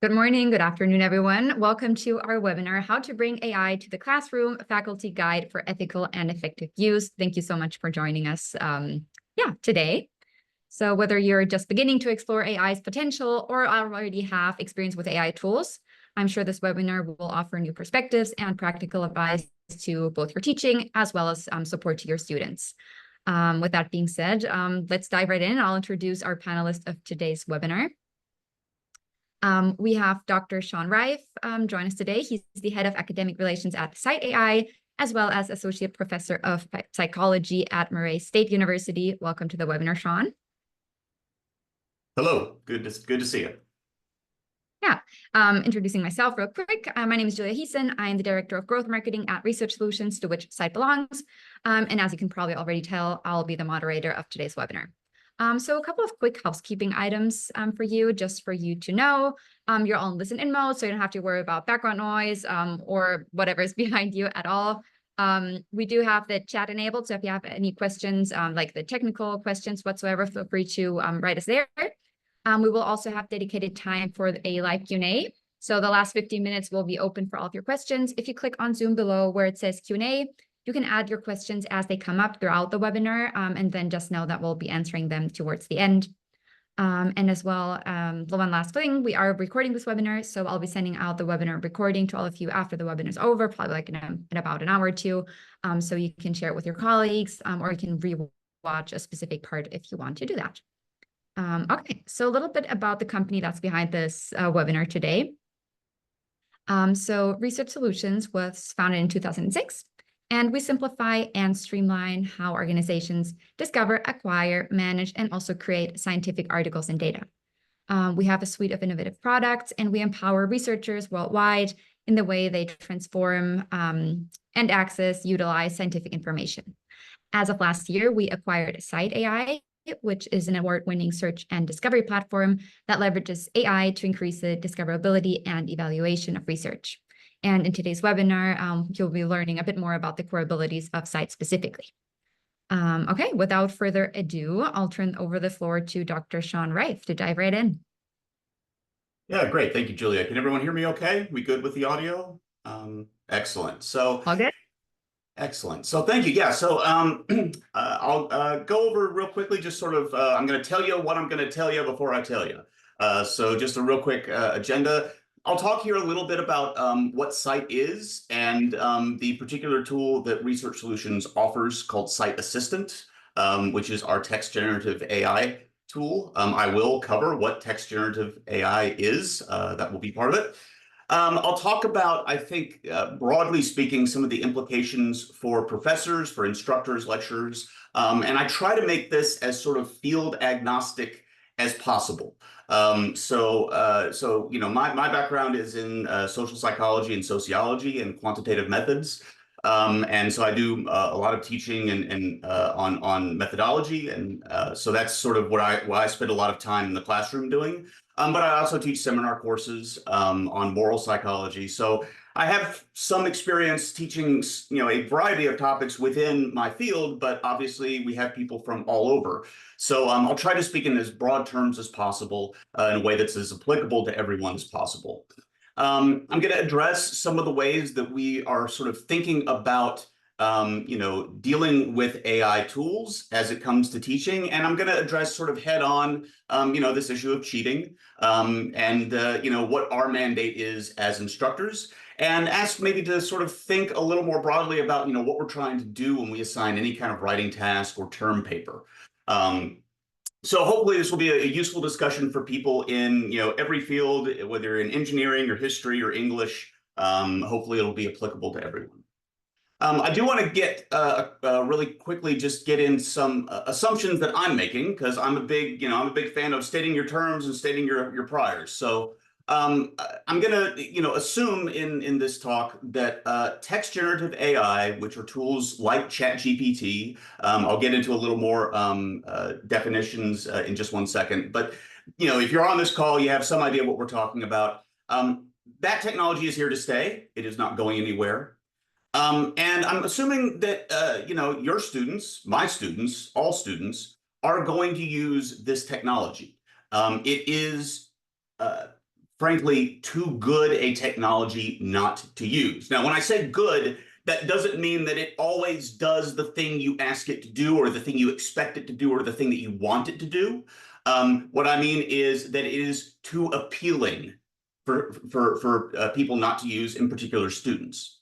Good morning, good afternoon, everyone. Welcome to our webinar, How to Bring AI to the Classroom, a Faculty Guide for Ethical and Effective Use. Thank you so much for joining us today. So whether you're just beginning to explore AI's potential or already have experience with AI tools, I'm sure this webinar will offer new perspectives and practical advice to both your teaching as well as support to your students. With that being said, let's dive right in. I'll introduce our panelists of today's webinar. We have Dr. Sean Rife join us today. He's the head of academic relations at Scite AI, as well as associate professor of psychology at Murray State University. Welcome to the webinar, Sean. Hello, good to see you. Yeah, introducing myself real quick. My name is Julia Heeson. I am the director of growth marketing at Research Solutions, to which Scite belongs. And as you can probably already tell, I'll be the moderator of today's webinar. So a couple of quick housekeeping items for you, just for you to know. You're all in listen-in mode, so you don't have to worry about background noise or whatever is behind you at all. We do have the chat enabled, so if you have any questions, like the technical questions whatsoever, feel free to write us there. We will also have dedicated time for a live Q&A. So the last 15 minutes will be open for all of your questions. If you click on Zoom below where it says Q&A, you can add your questions as they come up throughout the webinar, and then just know that we'll be answering them towards the end. And as well, the one last thing, we are recording this webinar, so I'll be sending out the webinar recording to all of you after the webinar is over, probably like in about an hour or two, so you can share it with your colleagues, or you can re-watch a specific part if you want to do that. Okay, so a little bit about the company that's behind this webinar today. So Research Solutions was founded in 2006. And we simplify and streamline how organizations discover, acquire, manage, and also create scientific articles and data. We have a suite of innovative products, and we empower researchers worldwide in the way they transform and access, utilize scientific information. As of last year, we acquired Scite AI, which is an award-winning search and discovery platform that leverages AI to increase the discoverability and evaluation of research. And in today's webinar, you'll be learning a bit more about the core abilities of Scite specifically. Okay, without further ado, I'll turn over the floor to Dr. Sean Rife to dive right in. Yeah, great. Thank you, Julia. Can everyone hear me okay? We good with the audio? Excellent. So, all good? Excellent. So thank you. Yeah, so I'll go over real quickly, just sort of, I'm going to tell you what I'm going to tell you before I tell you. So just a real quick agenda. I'll talk here a little bit about what Scite is and the particular tool that Research Solutions offers called Scite Assistant, which is our text generative AI tool. I will cover what text generative AI is. That will be part of it. I'll talk about, I think, broadly speaking, some of the implications for professors, for instructors, lecturers, and I try to make this as sort of field agnostic as possible. So you know, my background is in social psychology and sociology and quantitative methods. And so I do a lot of teaching and on methodology, and so that's sort of what I spend a lot of time in the classroom doing. But I also teach seminar courses on moral psychology. So I have some experience teaching, you know, a variety of topics within my field, but obviously we have people from all over. So I'll try to speak in as broad terms as possible in a way that's as applicable to everyone as possible. I'm going to address some of the ways that we are sort of thinking about you know, dealing with AI tools as it comes to teaching. And I'm going to address sort of head on, you know, this issue of cheating and, you know, what our mandate is as instructors, and ask maybe to sort of think a little more broadly about, you know, what we're trying to do when we assign any kind of writing task or term paper. So hopefully this will be a useful discussion for people in, you know, every field, whether in engineering or history or English. Hopefully it'll be applicable to everyone. I do want to get really quickly just get in some assumptions that I'm making, because I'm a big, you know, I'm a big fan of stating your terms and stating your priors. So I'm going to, you know, assume in this talk that text generative AI, which are tools like ChatGPT, I'll get into a little more definitions in just one second. But, you know, if you're on this call, you have some idea what we're talking about. That technology is here to stay. It is not going anywhere. And I'm assuming that, you know, your students, my students, all students are going to use this technology. It is frankly, too good a technology not to use. Now, when I say good, that doesn't mean that it always does the thing you ask it to do, or the thing you expect it to do, or the thing that you want it to do. What I mean is that it is too appealing for people not to use, in particular students.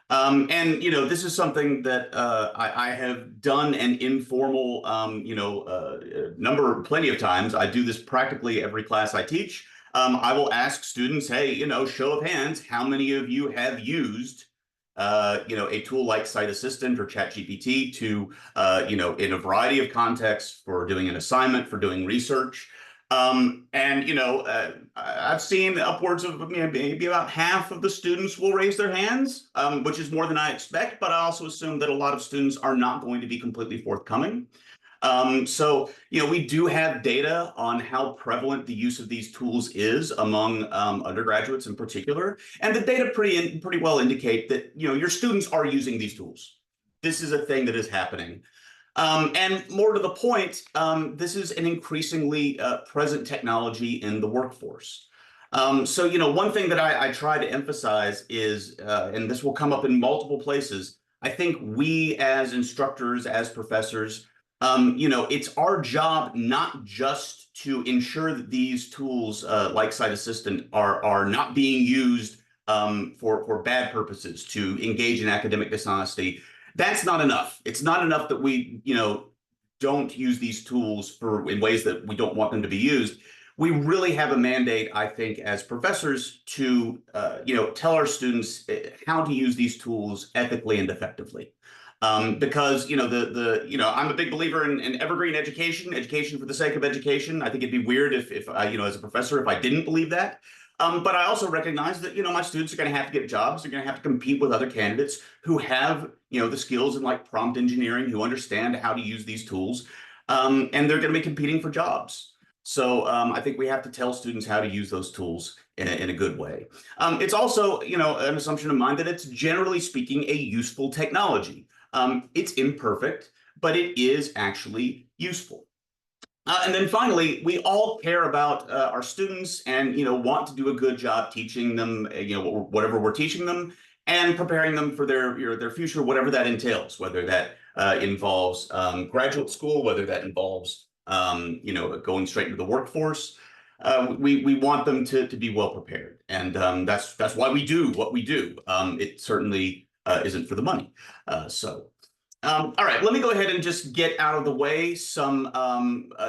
And this is something that I have done an informal, plenty of times. I do this practically every class I teach. I will ask students, hey, show of hands, how many of you have used, a tool like Scite Assistant or ChatGPT to, in a variety of contexts, for doing an assignment, for doing research. I've seen upwards of maybe about half of the students will raise their hands, which is more than I expect, but I also assume that a lot of students are not going to be completely forthcoming. We do have data on how prevalent the use of these tools is among undergraduates in particular. And the data pretty well indicate that, your students are using these tools. This is a thing that is happening. And more to the point, this is an increasingly present technology in the workforce. One thing that I try to emphasize is, and this will come up in multiple places, I think we as instructors, as professors, it's our job not just to ensure that these tools like Scite Assistant are not being used for bad purposes, to engage in academic dishonesty. That's not enough. It's not enough that we, don't use these tools in ways that we don't want them to be used. We really have a mandate, I think, as professors to, tell our students how to use these tools ethically and effectively. Because I'm a big believer in evergreen education for the sake of education. I think it'd be weird if as a professor, if I didn't believe that. But I also recognize that, my students are going to have to get jobs. They're going to have to compete with other candidates who have, the skills in like prompt engineering, who understand how to use these tools. And they're going to be competing for jobs. So I think we have to tell students how to use those tools in a good way. It's also, an assumption of mine that it's, generally speaking, a useful technology. It's imperfect, but it is actually useful. And then finally, we all care about our students and, want to do a good job teaching them, whatever we're teaching them, and preparing them for their future, whatever that entails, whether that involves graduate school, whether that involves, going straight into the workforce. We want them to be well prepared. And that's why we do what we do. It certainly isn't for the money. All right, let me go ahead and just get out of the way some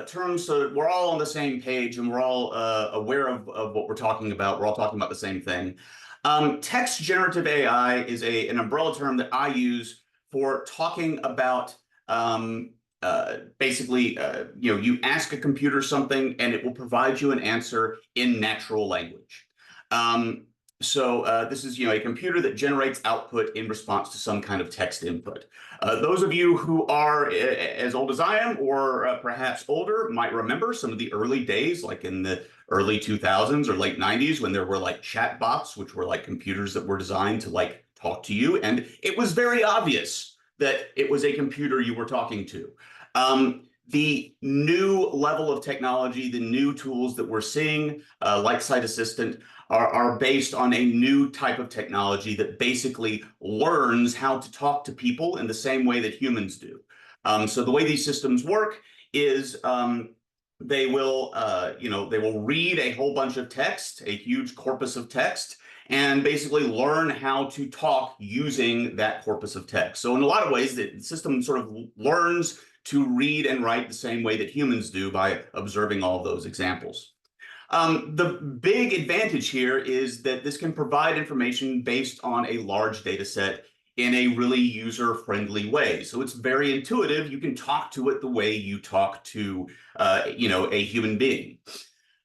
terms so that we're all on the same page and we're all aware of what we're talking about. We're all talking about the same thing. Text generative AI is an umbrella term that I use for talking about basically, you ask a computer something and it will provide you an answer in natural language. This is, a computer that generates output in response to some kind of text input. Those of you who are as old as I am, or perhaps older, might remember some of the early days, like in the early 2000s or late 90s, when there were like chat bots, which were like computers that were designed to like talk to you. And it was very obvious that it was a computer you were talking to. The new level of technology, the new tools that we're seeing, like Scite Assistant, are based on a new type of technology that basically learns how to talk to people in the same way that humans do. So the way these systems work is they will read a whole bunch of text, a huge corpus of text, and basically learn how to talk using that corpus of text. So in a lot of ways, the system sort of learns to read and write the same way that humans do by observing all of those examples. The big advantage here is that this can provide information based on a large data set in a really user-friendly way. So it's very intuitive. You can talk to it the way you talk to, a human being.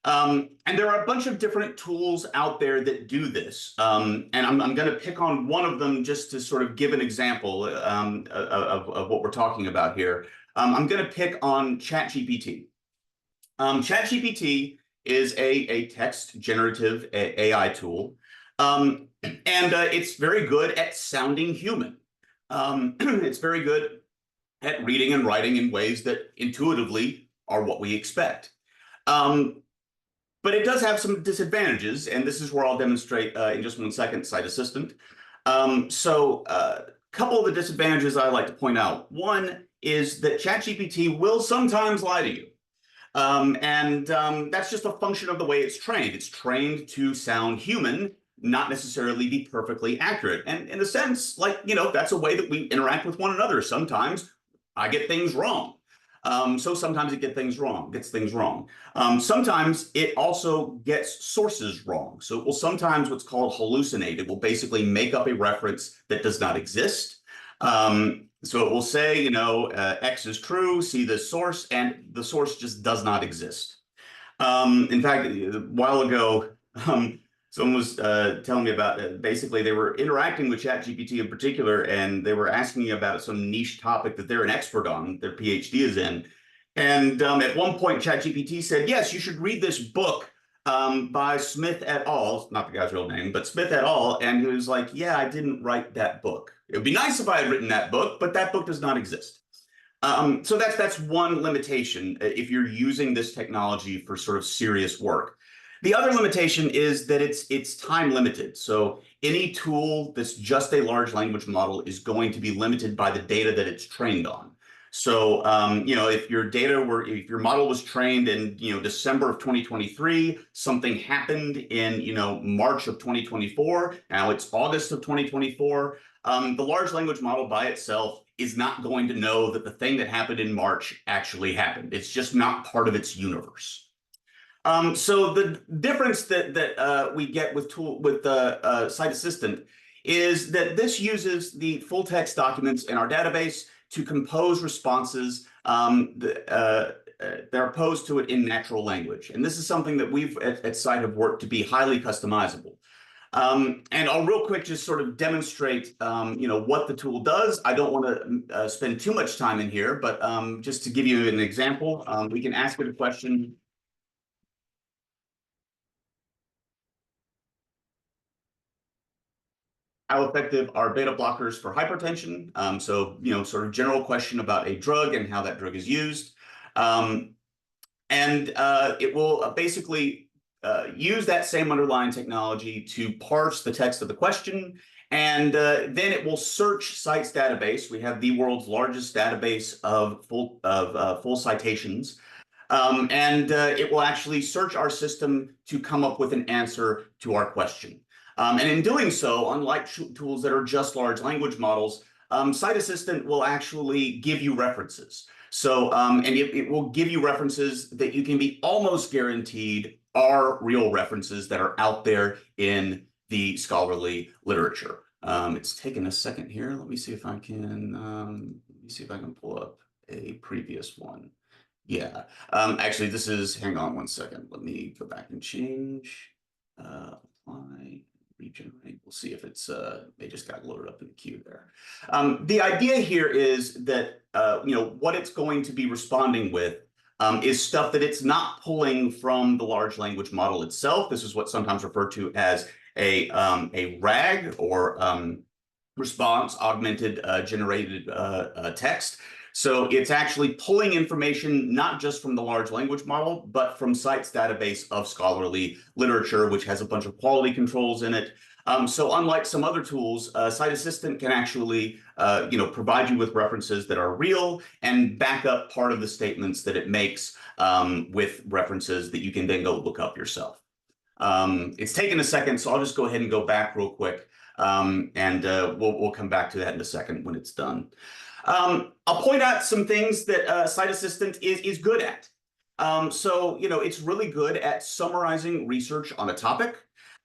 And there are a bunch of different tools out there that do this. And I'm going to pick on one of them just to sort of give an example of what we're talking about here. I'm going to pick on ChatGPT. ChatGPT is a text generative AI tool. And it's very good at sounding human. It's very good at reading and writing in ways that intuitively are what we expect. But it does have some disadvantages, and this is where I'll demonstrate in just 1 second, Scite Assistant. A couple of the disadvantages I like to point out. One is that ChatGPT will sometimes lie to you. That's just a function of the way it's trained. It's trained to sound human, not necessarily be perfectly accurate. And in a sense, that's a way that we interact with one another. Sometimes I get things wrong. So sometimes it gets things wrong. Sometimes it also gets sources wrong. So it will sometimes what's called hallucinate. It will basically make up a reference that does not exist. So it will say, X is true, see this source, and the source just does not exist. In fact, a while ago, someone was telling me about basically they were interacting with ChatGPT in particular, and they were asking me about some niche topic that they're an expert on, their PhD is in. And at one point, ChatGPT said, yes, you should read this book by Smith et al. Not the guy's real name, but Smith et al. And he was like, yeah, I didn't write that book. It would be nice if I had written that book, but that book does not exist. So that's one limitation if you're using this technology for sort of serious work. The other limitation is that it's time limited. So any tool that's just a large language model is going to be limited by the data that it's trained on. So, if if your model was trained in, December of 2023, something happened in, March of 2024, now it's August of 2024, the large language model by itself is not going to know that the thing that happened in March actually happened. It's just not part of its universe. So the difference that we get with Scite Assistant is that this uses the full text documents in our database to compose responses that are posed to it in natural language. And this is something that we've at Scite have worked to be highly customizable. And I'll real quick just sort of demonstrate, what the tool does. I don't want to spend too much time in here, but just to give you an example, we can ask it a question. How effective are beta blockers for hypertension? Sort of general question about a drug and how that drug is used. It will basically use that same underlying technology to parse the text of the question. And then it will search Scite's database. We have the world's largest database of full citations. It will actually search our system to come up with an answer to our question. And in doing so, unlike tools that are just large language models, Scite Assistant will actually give you references. So, it will give you references that you can be almost guaranteed are real references that are out there in the scholarly literature. It's taken a second here. Let me see if I can pull up a previous one. Yeah. Actually, hang on 1 second. Let me go back and change. Apply, regenerate. We'll see if it's, they just got loaded up in the queue there. The idea here is that, what it's going to be responding with is stuff that it's not pulling from the large language model itself. This is what's sometimes referred to as a RAG, or response augmented generated text. So it's actually pulling information not just from the large language model, but from Scite's database of scholarly literature, which has a bunch of quality controls in it. So unlike some other tools, Scite Assistant can actually provide you with references that are real and back up part of the statements that it makes with references that you can then go look up yourself. It's taken a second, so I'll just go ahead and go back real quick, and we'll come back to that in a second when it's done. I'll point out some things that Scite Assistant is good at. It's really good at summarizing research on a topic.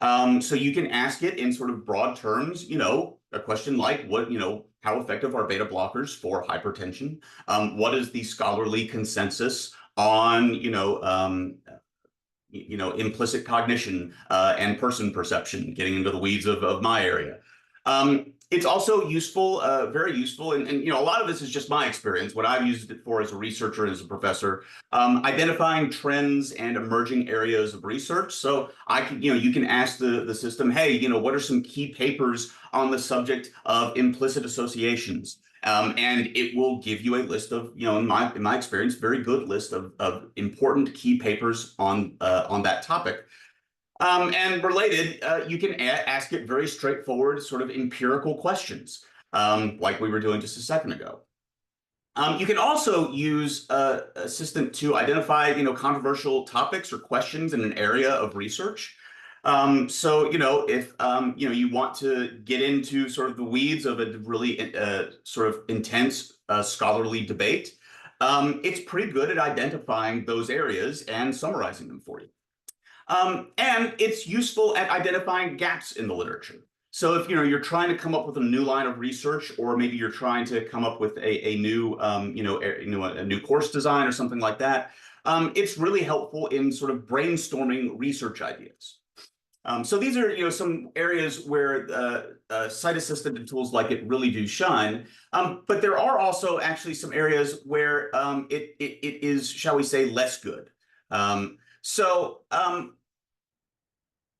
So you can ask it in sort of broad terms, a question like how effective are beta blockers for hypertension? What is the scholarly consensus on, implicit cognition and person perception, getting into the weeds of my area. It's also useful, very useful, and a lot of this is just my experience, what I've used it for as a researcher and as a professor, identifying trends and emerging areas of research. So you can ask the system, hey, what are some key papers on the subject of implicit associations? And it will give you a list of, in my experience, very good list of important key papers on that topic. And related, you can ask it very straightforward, sort of empirical questions, like we were doing just a second ago. You can also use Assistant to identify, controversial topics or questions in an area of research. So, if, you want to get into sort of the weeds of a really sort of intense scholarly debate, it's pretty good at identifying those areas and summarizing them for you. And it's useful at identifying gaps in the literature. So if you're trying to come up with a new line of research, or maybe you're trying to come up with a new a new course design or something like that, it's really helpful in sort of brainstorming research ideas. So these are some areas where Scite Assistant and tools like it really do shine. But there are also actually some areas where it is, shall we say, less good.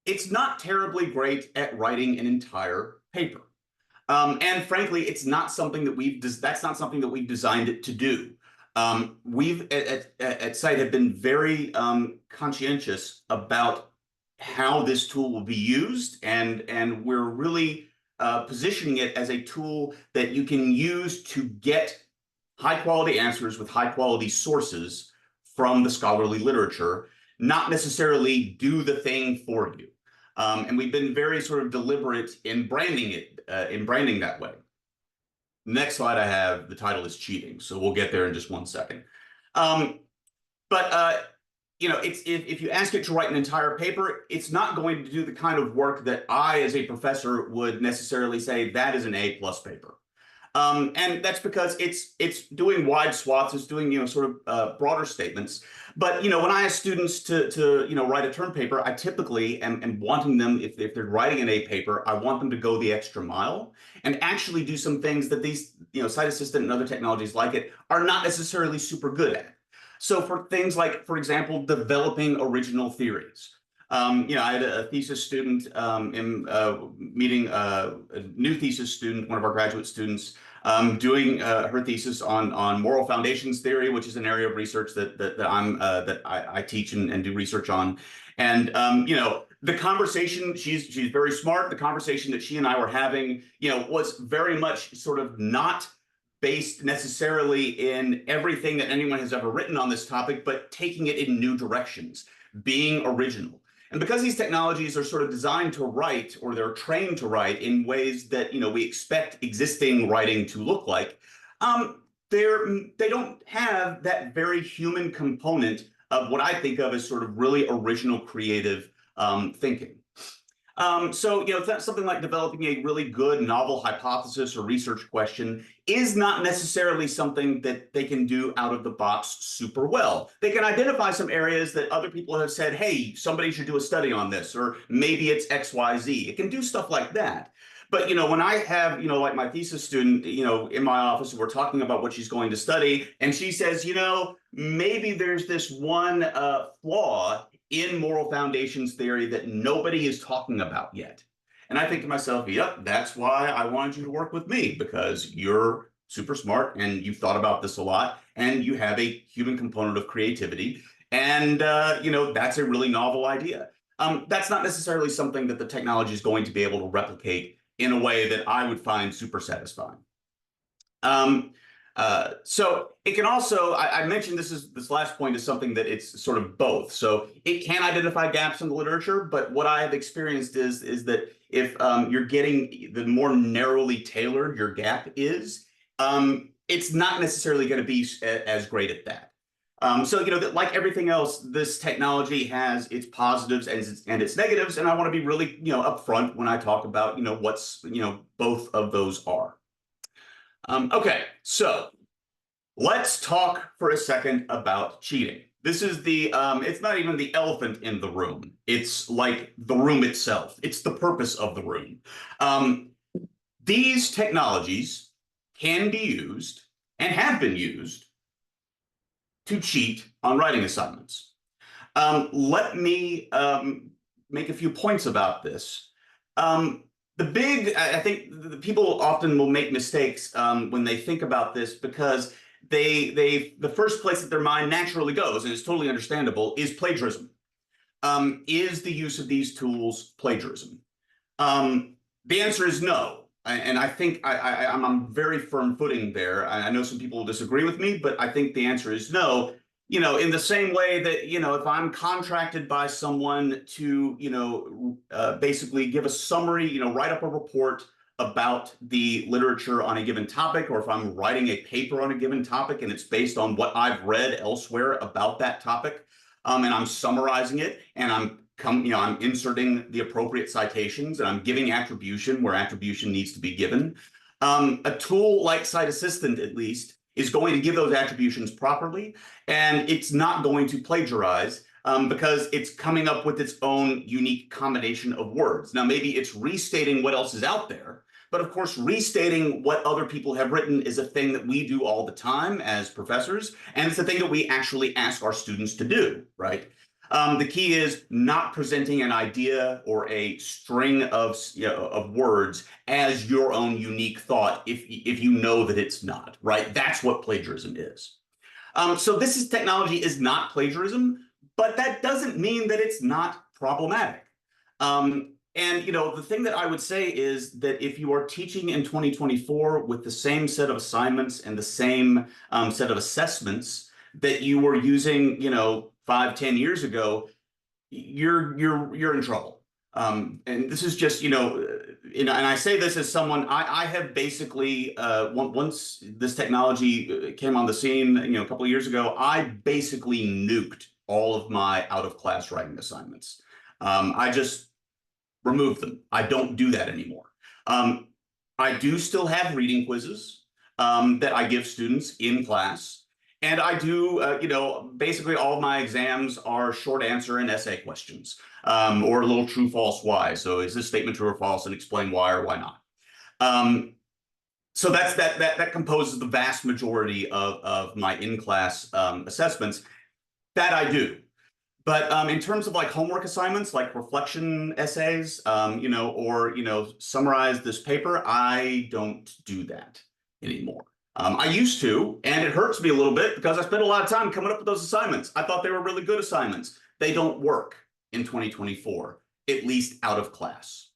It's not terribly great at writing an entire paper. And frankly, it's not something that that's not something that we've designed it to do. We've at Scite have been very conscientious about how this tool will be used, and we're really positioning it as a tool that you can use to get high quality answers with high quality sources from the scholarly literature, not necessarily do the thing for you. And we've been very sort of deliberate in branding it, in branding that way. Next slide I have, the title is cheating, so we'll get there in just one second. If you ask it to write an entire paper, it's not going to do the kind of work that I, as a professor, would necessarily say that is an A+ paper. And that's because it's doing wide swaths, it's doing sort of broader statements. But when I ask students to write a term paper, I typically am wanting them, if they're writing an A paper, I want them to go the extra mile and actually do some things that these Scite Assistant and other technologies like it are not necessarily super good at. So for things like, for example, developing original theories. I had a thesis student meeting a new thesis student, one of our graduate students, doing her thesis on moral foundations theory, which is an area of research that I teach and do research on. And the conversation, she's very smart. The conversation that she and I were having, was very much sort of not based necessarily in everything that anyone has ever written on this topic, but taking it in new directions, being original. And because these technologies are sort of designed to write, or they're trained to write in ways that we expect existing writing to look like, they don't have that very human component of what I think of as sort of really original creative thinking. So something like developing a really good novel hypothesis or research question is not necessarily something that they can do out of the box super well. They can identify some areas that other people have said, hey, somebody should do a study on this, or maybe it's XYZ. It can do stuff like that. But when I have like my thesis student in my office, we're talking about what she's going to study, and she says, maybe there's this one flaw in moral foundations theory that nobody is talking about yet. And I think to myself, yep, that's why I wanted you to work with me, because you're super smart and you've thought about this a lot and you have a human component of creativity. And, that's a really novel idea. That's not necessarily something that the technology is going to be able to replicate in a way that I would find super satisfying. So it can also, I mentioned this last point is something that it's sort of both. So it can identify gaps in the literature, but what I have experienced is that if you're getting the more narrowly tailored your gap is, it's not necessarily going to be as great at that. So like everything else, this technology has its positives and its negatives, and I want to be really upfront when I talk about what's both of those are. Okay, so let's talk for a second about cheating. This is it's not even the elephant in the room. It's like the room itself. It's the purpose of the room. These technologies can be used and have been used to cheat on writing assignments. Let me make a few points about this. I think the people often will make mistakes when they think about this because the first place that their mind naturally goes, and it's totally understandable, is plagiarism. Is the use of these tools plagiarism? The answer is no. And I think I'm on very firm footing there. I know some people will disagree with me, but I think the answer is no. In the same way that, if I'm contracted by someone to, basically give a summary, write up a report about the literature on a given topic, or if I'm writing a paper on a given topic and it's based on what I've read elsewhere about that topic, and I'm summarizing it and I'm inserting the appropriate citations and I'm giving attribution where attribution needs to be given. A tool like Scite Assistant, at least, is going to give those attributions properly, and it's not going to plagiarize because it's coming up with its own unique combination of words. Now, maybe it's restating what else is out there, but of course, restating what other people have written is a thing that we do all the time as professors, and it's a thing that we actually ask our students to do, right? The key is not presenting an idea or a string of words as your own unique thought if you know that it's not, right? That's what plagiarism is. So technology is not plagiarism, but that doesn't mean that it's not problematic. And the thing that I would say is that if you are teaching in 2024 with the same set of assignments and the same set of assessments that you were using, 5-10 years ago, you're in trouble. And this is just, and I say this as someone, I have basically, once this technology came on the scene, a couple of years ago, I basically nuked all of my out-of-class writing assignments. I just removed them. I don't do that anymore. I do still have reading quizzes that I give students in class. And I do, basically all of my exams are short answer and essay questions, or a little true, false, why. So is this statement true or false, and explain why or why not. So that composes the vast majority of my in-class assessments. That I do. But in terms of like homework assignments, like reflection essays, or summarize this paper, I don't do that anymore. I used to, and it hurts me a little bit because I spent a lot of time coming up with those assignments. I thought they were really good assignments. They don't work in 2024, at least out of class.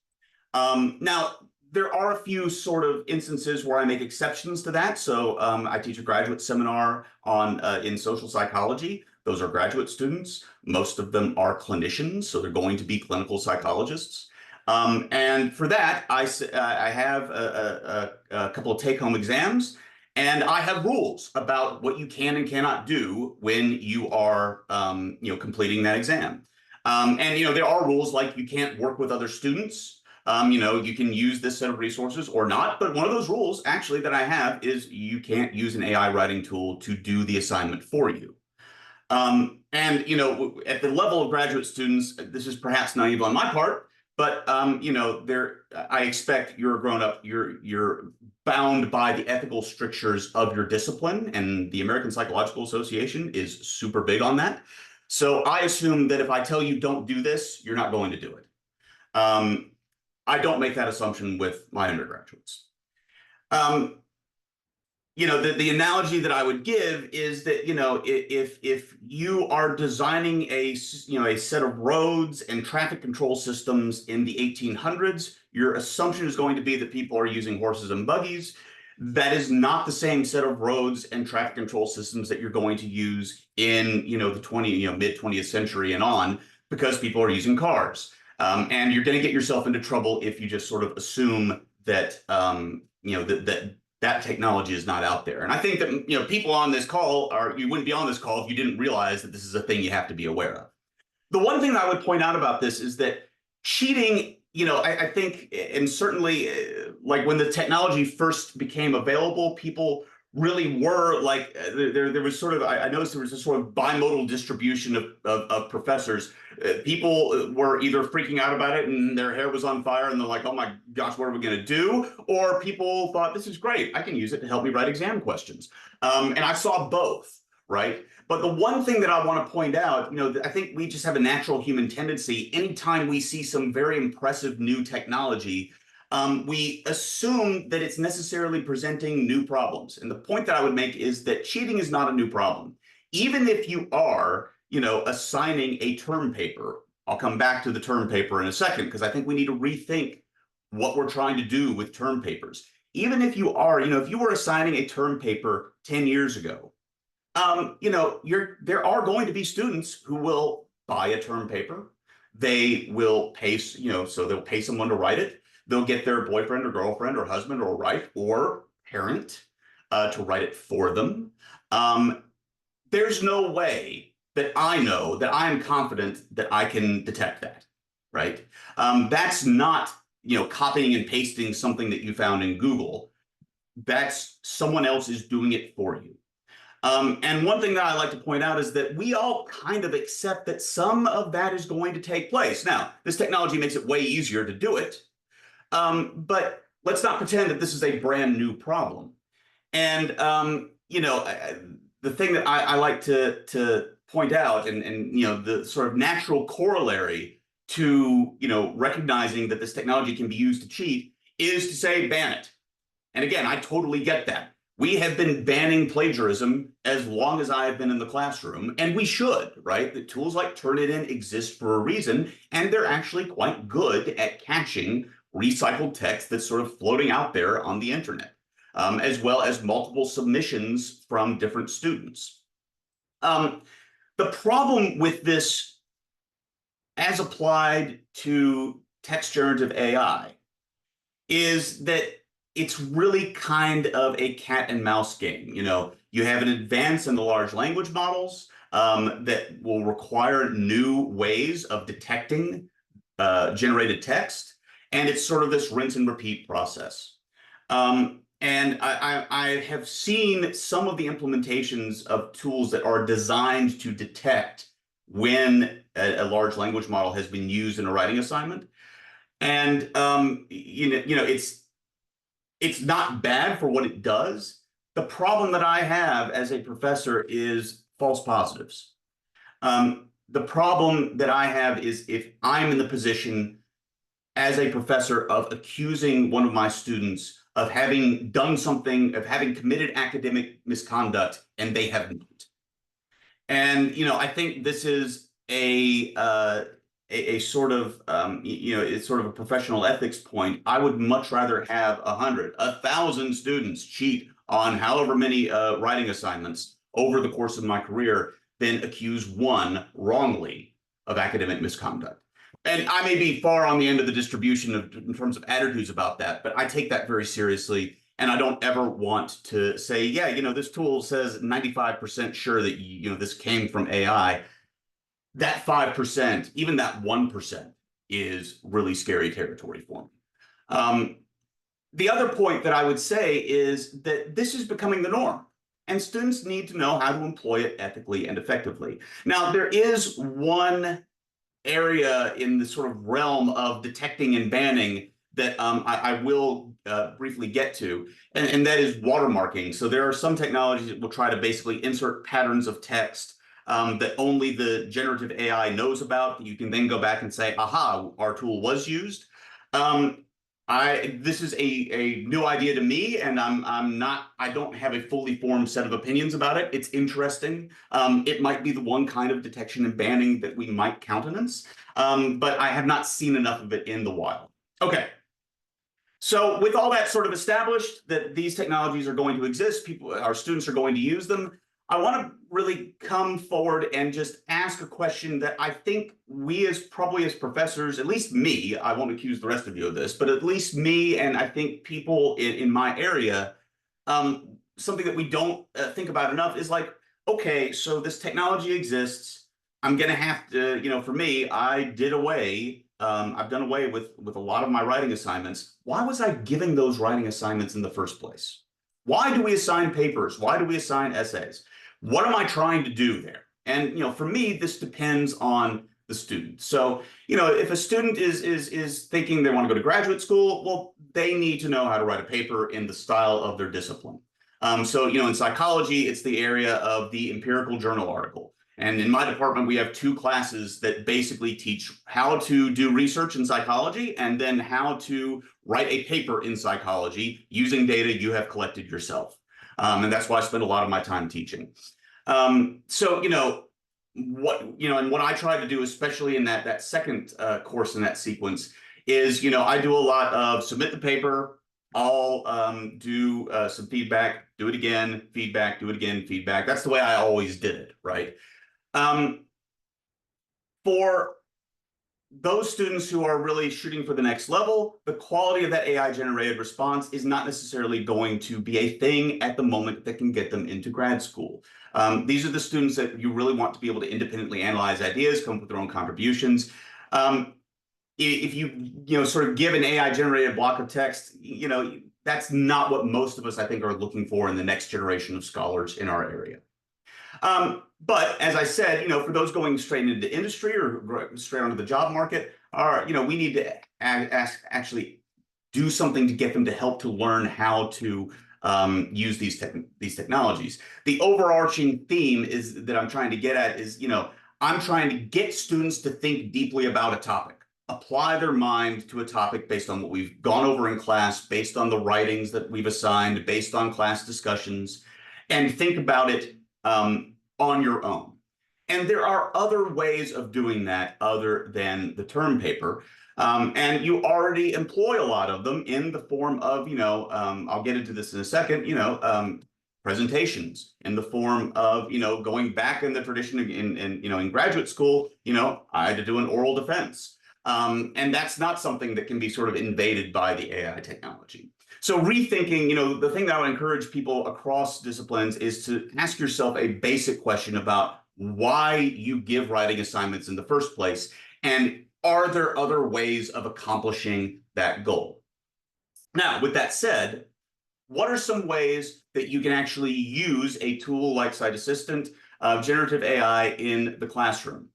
Now, there are a few sort of instances where I make exceptions to that. So I teach a graduate seminar in social psychology. Those are graduate students. Most of them are clinicians, so they're going to be clinical psychologists. And for that, I have a couple of take-home exams. And I have rules about what you can and cannot do when you are, completing that exam. And, there are rules like you can't work with other students. You can use this set of resources or not. But one of those rules actually that I have is you can't use an AI writing tool to do the assignment for you. And, at the level of graduate students, this is perhaps naive on my part, but, I expect you're a grown-up, you're bound by the ethical strictures of your discipline, and the American Psychological Association is super big on that. So I assume that if I tell you don't do this, you're not going to do it. I don't make that assumption with my undergraduates. The analogy that I would give is that, if you are designing a set of roads and traffic control systems in the 1800s, your assumption is going to be that people are using horses and buggies. That is not the same set of roads and traffic control systems that you're going to use in, the mid 20th century and on, because people are using cars. And you're going to get yourself into trouble if you just sort of assume that, that technology is not out there. And I think that, people on this call you wouldn't be on this call if you didn't realize that this is a thing you have to be aware of. The one thing that I would point out about this is that cheating, I think, and certainly like when the technology first became available, people really were like, there was sort of, I noticed there was a sort of bimodal distribution of professors. People were either freaking out about it and their hair was on fire and they're like, oh my gosh, what are we going to do? Or people thought, this is great, I can use it to help me write exam questions. And I saw both, right? But the one thing that I want to point out, I think we just have a natural human tendency. Anytime we see some very impressive new technology, we assume that it's necessarily presenting new problems. And the point that I would make is that cheating is not a new problem. Even if you are, assigning a term paper, I'll come back to the term paper in a second, because I think we need to rethink what we're trying to do with term papers. Even if you are, if you were assigning a term paper 10 years ago, there are going to be students who will buy a term paper. They will pay, so they'll pay someone to write it. They'll get their boyfriend or girlfriend or husband or wife or parent to write it for them. There's no way that I know that I am confident that I can detect that, right? That's not, copying and pasting something that you found in Google. That's someone else is doing it for you. And one thing that I like to point out is that we all kind of accept that some of that is going to take place. Now, this technology makes it way easier to do it, but let's not pretend that this is a brand new problem. And, the thing that I like to point out and, the sort of natural corollary to, recognizing that this technology can be used to cheat is to say, ban it. And again, I totally get that. We have been banning plagiarism as long as I have been in the classroom, and we should, right? The tools like Turnitin exist for a reason, and they're actually quite good at catching recycled text that's sort of floating out there on the internet, as well as multiple submissions from different students. The problem with this as applied to text generative AI is that it's really kind of a cat and mouse game. You have an advance in the large language models that will require new ways of detecting generated text. And it's sort of this rinse and repeat process. And I have seen some of the implementations of tools that are designed to detect when a large language model has been used in a writing assignment. And, it's not bad for what it does. The problem that I have as a professor is false positives. The problem that I have is if I'm in the position as a professor of accusing one of my students of having done something, of having committed academic misconduct, and they haven't. And, I think this is a sort of, it's sort of a professional ethics point. I would much rather have 100, 1,000 students cheat on however many writing assignments over the course of my career than accuse one wrongly of academic misconduct. And I may be far on the end of the distribution in terms of attitudes about that, but I take that very seriously. And I don't ever want to say, yeah, this tool says 95% sure that, this came from AI. That 5%, even that 1% is really scary territory for me. The other point that I would say is that this is becoming the norm, and students need to know how to employ it ethically and effectively. Now, there is one area in the sort of realm of detecting and banning that I will briefly get to, and that is watermarking. So there are some technologies that will try to basically insert patterns of text that only the generative AI knows about. You can then go back and say, aha, our tool was used. This is a new idea to me, and I don't have a fully formed set of opinions about it. It's interesting. It might be the one kind of detection and banning that we might countenance, but I have not seen enough of it in the wild. Okay. So with all that sort of established that these technologies are going to exist, our students are going to use them, I want to really come forward and just ask a question that I think we probably as professors, at least me, I won't accuse the rest of you of this, but at least me and I think people in my area, something that we don't think about enough is like, okay, so this technology exists. I'm going to have to, for me, I've done away with a lot of my writing assignments. Why was I giving those writing assignments in the first place? Why do we assign papers? Why do we assign essays? What am I trying to do there? And, for me, this depends on the student. So, if a student is thinking they want to go to graduate school, well, they need to know how to write a paper in the style of their discipline. So, in psychology, it's the area of the empirical journal article. And in my department, we have 2 classes that basically teach how to do research in psychology and then how to write a paper in psychology using data you have collected yourself. And that's why I spend a lot of my time teaching. So, what I try to do, especially in that second course in that sequence, is, I do a lot of submit the paper. I'll do some feedback, do it again, feedback, do it again, feedback. That's the way I always did it, right? For those students who are really shooting for the next level, the quality of that AI generated response is not necessarily going to be a thing at the moment that can get them into grad school. These are the students that you really want to be able to independently analyze ideas, come up with their own contributions. If you sort of give an AI generated block of text, that's not what most of us, I think, are looking for in the next generation of scholars in our area. But as I said, for those going straight into industry or straight onto the job market, we need to actually do something to get them to help to learn how to use these technologies. The overarching theme is that I'm trying to get at is, I'm trying to get students to think deeply about a topic, apply their mind to a topic based on what we've gone over in class, based on the writings that we've assigned, based on class discussions, and think about it on your own. And there are other ways of doing that other than the term paper. And you already employ a lot of them in the form of, I'll get into this in a second, presentations, in the form of, going back in the tradition in graduate school, I had to do an oral defense. And that's not something that can be sort of invaded by the AI technology. So rethinking, the thing that I would encourage people across disciplines is to ask yourself a basic question about why you give writing assignments in the first place, and are there other ways of accomplishing that goal? Now, with that said, what are some ways that you can actually use a tool like Scite Assistant, generative AI in the classroom?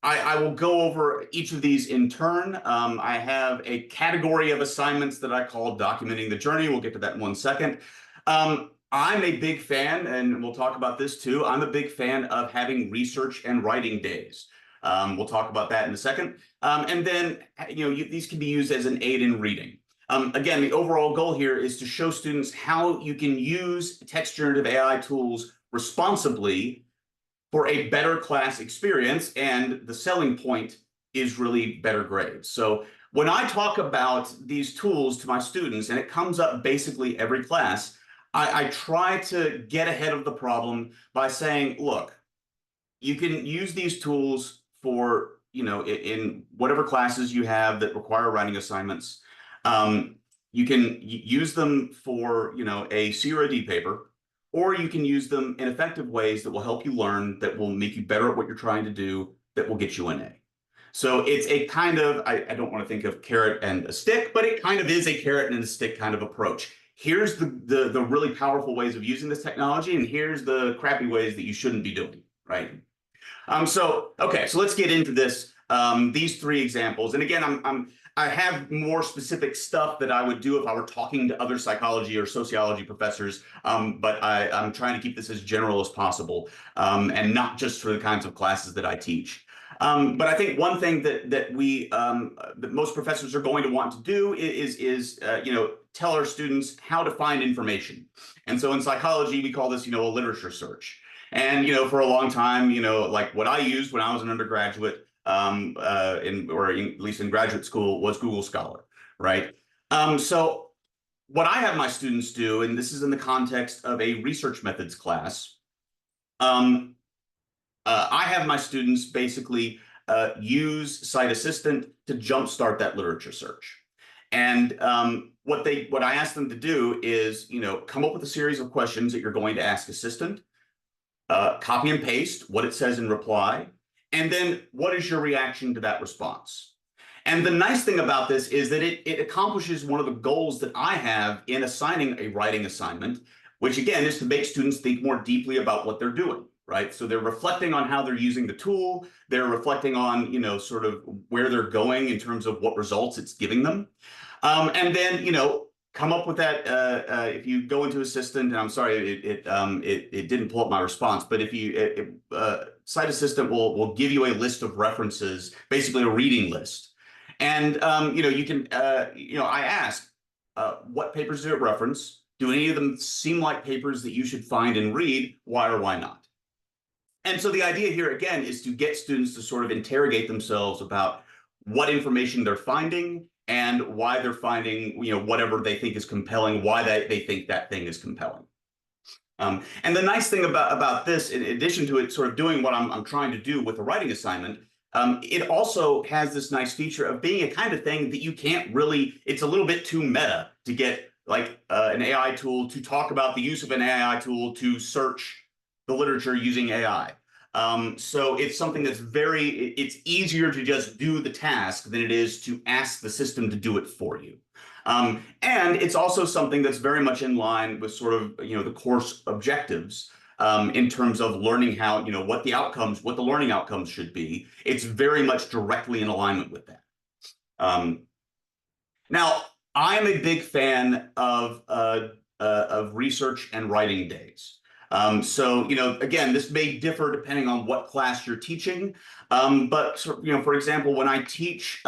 I will go over each of these in turn. I have a category of assignments that I call documenting the journey. We'll get to that in 1 second. I'm a big fan, and we'll talk about this too, I'm a big fan of having research and writing days. We'll talk about that in a second. And then, these can be used as an aid in reading. Again, the overall goal here is to show students how you can use text generative AI tools responsibly for a better class experience, and the selling point is really better grades. So when I talk about these tools to my students, and it comes up basically every class, I try to get ahead of the problem by saying, look, you can use these tools for, in whatever classes you have that require writing assignments. You can use them for, a C or a D paper, or you can use them in effective ways that will help you learn, that will make you better at what you're trying to do, that will get you an A. So it's a kind of, I don't want to think of carrot and a stick, but it kind of is a carrot and a stick kind of approach. Here's the really powerful ways of using this technology, and here's the crappy ways that you shouldn't be doing, right? So let's get into this, these 3 examples. And again, I have more specific stuff that I would do if I were talking to other psychology or sociology professors, but I'm trying to keep this as general as possible, and not just for the kinds of classes that I teach. But I think one thing that most professors are going to want to do is tell our students how to find information. And so in psychology, we call this, a literature search. And, for a long time, like what I used when I was an undergraduate, or at least in graduate school, was Google Scholar, right? So what I have my students do, and this is in the context of a research methods class, I have my students basically use Scite Assistant to jumpstart that literature search. And what I ask them to do is, come up with a series of questions that you're going to ask Assistant, copy and paste what it says in reply, and then what is your reaction to that response? And the nice thing about this is that it accomplishes one of the goals that I have in assigning a writing assignment, which again is to make students think more deeply about what they're doing, right? So they're reflecting on how they're using the tool, they're reflecting on, sort of where they're going in terms of what results it's giving them. And then, come up with that. If you go into Assistant, and I'm sorry, it didn't pull up my response, but if you Scite Assistant will give you a list of references, basically a reading list, and you can I ask what papers do it reference? Do any of them seem like papers that you should find and read? Why or why not? And so the idea here again is to get students to sort of interrogate themselves about what information they're finding and why they're finding, whatever they think is compelling, why they think that thing is compelling. And the nice thing about this, in addition to it sort of doing what I'm trying to do with a writing assignment, it also has this nice feature of being a kind of thing that you can't really, it's a little bit too meta to get like an AI tool to talk about the use of an AI tool to search the literature using AI. So it's something that's it's easier to just do the task than it is to ask the system to do it for you. And it's also something that's very much in line with sort of, the course objectives in terms of learning how, what the learning outcomes should be. It's very much directly in alignment with that. Now, I'm a big fan of research and writing days. So, again, this may differ depending on what class you're teaching. But, for example, when I teach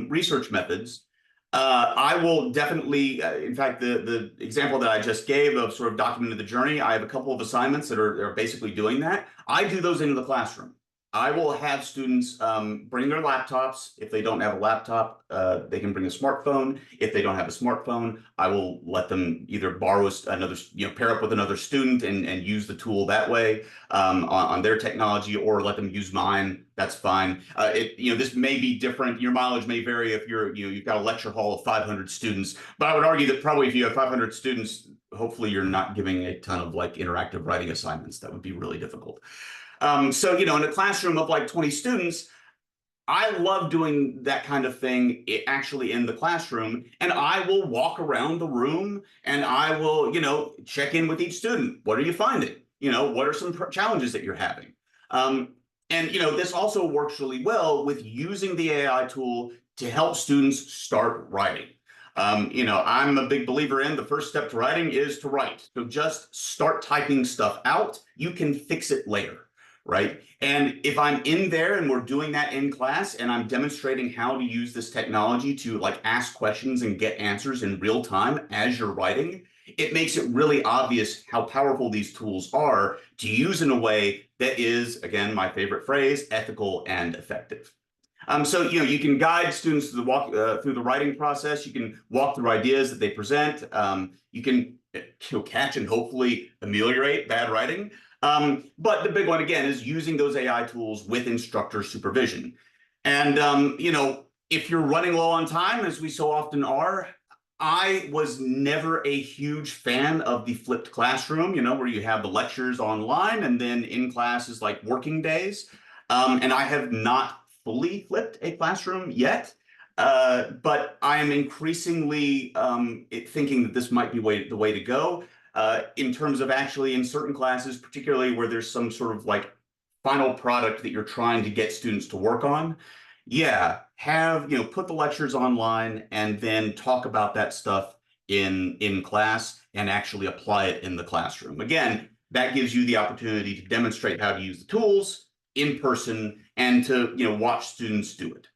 research methods, I will definitely, in fact, the example that I just gave of sort of documenting the journey, I have a couple of assignments that are basically doing that. I do those into the classroom. I will have students bring their laptops. If they don't have a laptop, they can bring a smartphone. If they don't have a smartphone, I will let them either borrow another, pair up with another student and use the tool that way on their technology, or let them use mine. That's fine. This may be different. Your mileage may vary if you've got a lecture hall of 500 students. But I would argue that probably if you have 500 students, hopefully you're not giving a ton of like interactive writing assignments. That would be really difficult. So, in a classroom of like 20 students, I love doing that kind of thing actually in the classroom. And I will walk around the room and I will, check in with each student. What are you finding? What are some challenges that you're having? And, this also works really well with using the AI tool to help students start writing. I'm a big believer in the first step to writing is to write. So just start typing stuff out. You can fix it later. Right. And if I'm in there and we're doing that in class and I'm demonstrating how to use this technology to like ask questions and get answers in real time as you're writing, it makes it really obvious how powerful these tools are to use in a way that is, again, my favorite phrase, ethical and effective. So, you can guide students through the writing process. You can walk through ideas that they present. You can catch and hopefully ameliorate bad writing. But the big one, again, is using those AI tools with instructor supervision. And, if you're running low on time, as we so often are, I was never a huge fan of the flipped classroom, where you have the lectures online and then in class is like working days. And I have not fully flipped a classroom yet. But I am increasingly thinking that this might be the way to go. In terms of actually in certain classes, particularly where there's some sort of like final product that you're trying to get students to work on. Yeah, put the lectures online and then talk about that stuff in class and actually apply it in the classroom. Again, that gives you the opportunity to demonstrate how to use the tools in person and to watch students do it.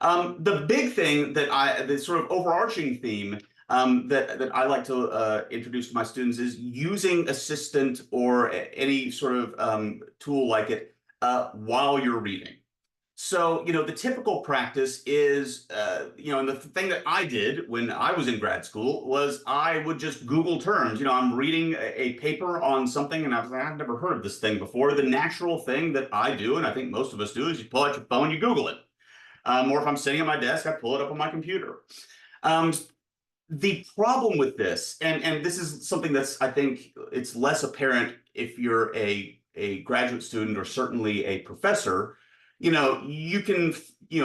The big thing the sort of overarching theme that I like to introduce to my students is using Assistant or any sort of tool like it while you're reading. So, the typical practice is, and the thing that I did when I was in grad school was I would just Google terms. I'm reading a paper on something and I was like, I've never heard of this thing before. The natural thing that I do, and I think most of us do, is you pull out your phone, you Google it. Or if I'm sitting at my desk, I pull it up on my computer. The problem with this, and this is something that's, I think it's less apparent if you're a graduate student or certainly a professor, you can,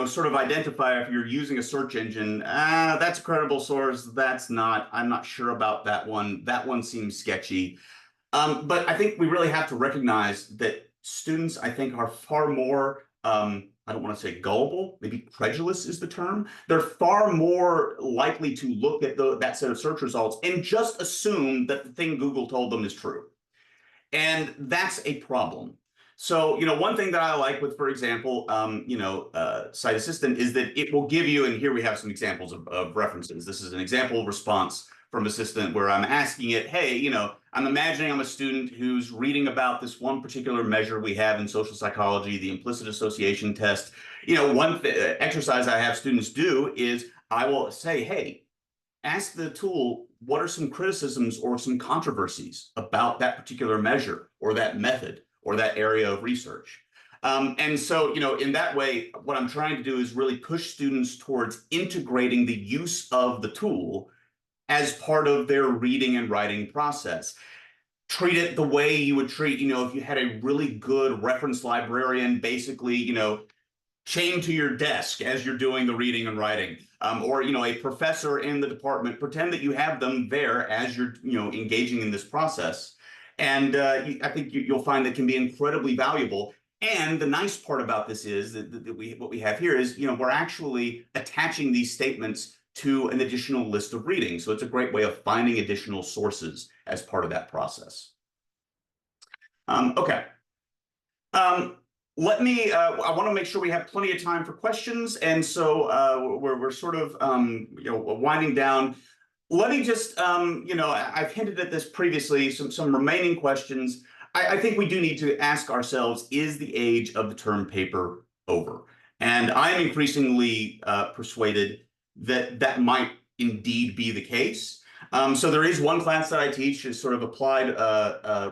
sort of identify if you're using a search engine, that's a credible source, that's not, I'm not sure about that one. That one seems sketchy. But I think we really have to recognize that students, I think, are far more I don't want to say gullible, maybe credulous is the term. They're far more likely to look at that set of search results and just assume that the thing Google told them is true. And that's a problem. So, one thing that I like with, for example, Scite Assistant is that it will give you, and here we have some examples of references. This is an example response from Assistant where I'm asking it, hey, I'm imagining I'm a student who's reading about this one particular measure we have in social psychology, the implicit association test. One exercise I have students do is I will say, hey, ask the tool, what are some criticisms or some controversies about that particular measure or that method or that area of research? And so, in that way, what I'm trying to do is really push students towards integrating the use of the tool as part of their reading and writing process. Treat it the way you would treat, if you had a really good reference librarian, basically, chained to your desk as you're doing the reading and writing, or a professor in the department. Pretend that you have them there as you're engaging in this process, and I think you'll find that can be incredibly valuable. And the nice part about this is that what we have here is we're actually attaching these statements to an additional list of readings, so it's a great way of finding additional sources as part of that process. Okay. Let me, I want to make sure we have plenty of time for questions. And so we're sort of, winding down. Let me just, I've hinted at this previously, some remaining questions. I think we do need to ask ourselves, is the age of the term paper over? And I'm increasingly persuaded that that might indeed be the case. So there is one class that I teach, is sort of applied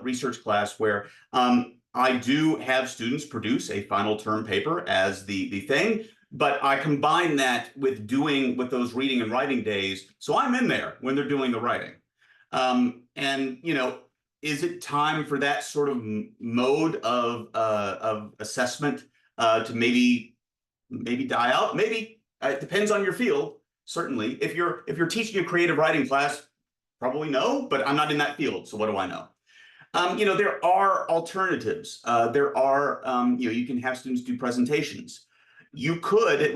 research class, where I do have students produce a final term paper as the thing, but I combine that with those reading and writing days. So I'm in there when they're doing the writing. And, is it time for that sort of mode of assessment to maybe die out? Maybe. It depends on your field, certainly. If you're teaching a creative writing class, probably no, but I'm not in that field, so what do I know? There are alternatives. There are, you can have students do presentations. You could,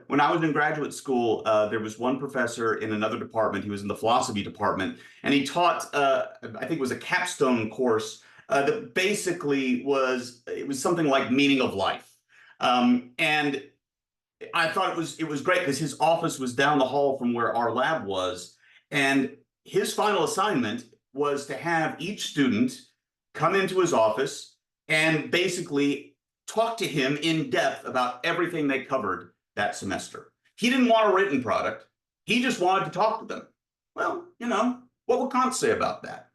when I was in graduate school, there was one professor in another department. He was in the philosophy department, and he taught, I think it was a capstone course that basically it was something like meaning of life. And I thought it was great because his office was down the hall from where our lab was, and his final assignment was to have each student come into his office and basically talk to him in depth about everything they covered that semester. He didn't want a written product. He just wanted to talk to them. Well, what would Kant say about that?